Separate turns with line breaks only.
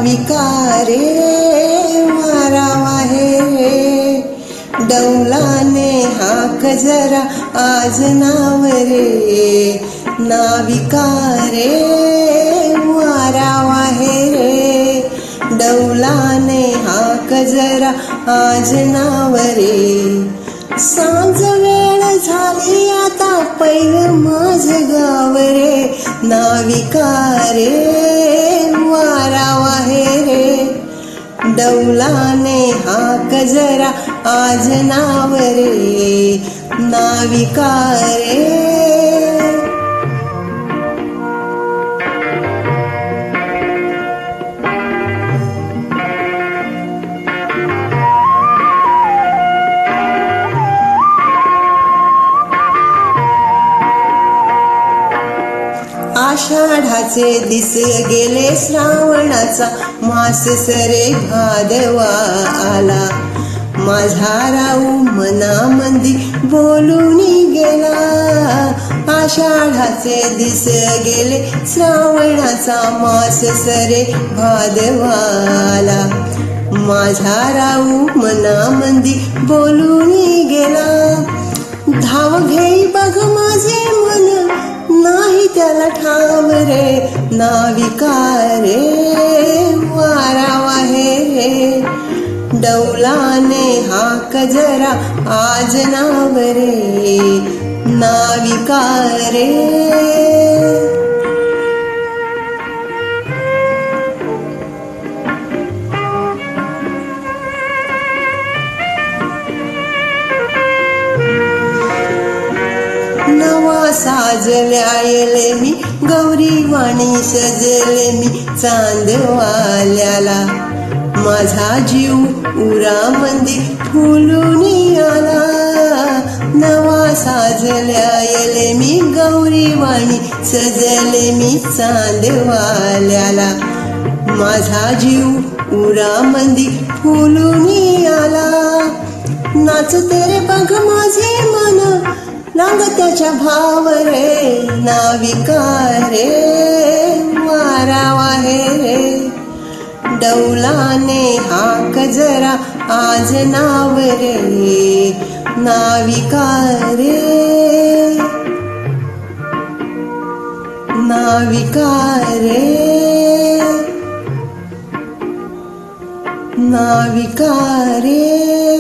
नाविका रे मारावा हे डौलाने हाक जरा आज नाव रे नाविका रे मारावा हे डौलाने हाक जरा आज नाव रे सांज वेळ झाली आता पैर माझ गाव रे नाविका रे मारावा हे डौलाने हाक जरा आज नाव रे नाविका रे आषाढाचे दिस गेले श्रावणाचा मास सरे भादवा आला माझा राऊ मनामंदी बोलून गेला आषाढाचे दिस गेले श्रावणाचा मास सरे भादवा आला माझा राऊ मनामंदी बोलून गेला धाव घेई बघ माझे मन नाही त्याला ठाव रे नाविका रे मारावा हे डौलाने हाक जरा आज नाव रे नाविका रे साजल्याले मी गौरी वाणी सजले मी चांदवाल्याला माझा जीव उरामंदी फुलून आला नवा साजल्याले मी गौरी वाणी सजले मी चांदवाल्याला माझा जीव उरामंदी फुलून आला नाचते रे बघ माझे मन नाग त्याच्या भाव रे नाविका रे मारावा हे डौलाने हाक जरा आज नाव रे नाविका रे नाविका रे नाविका रे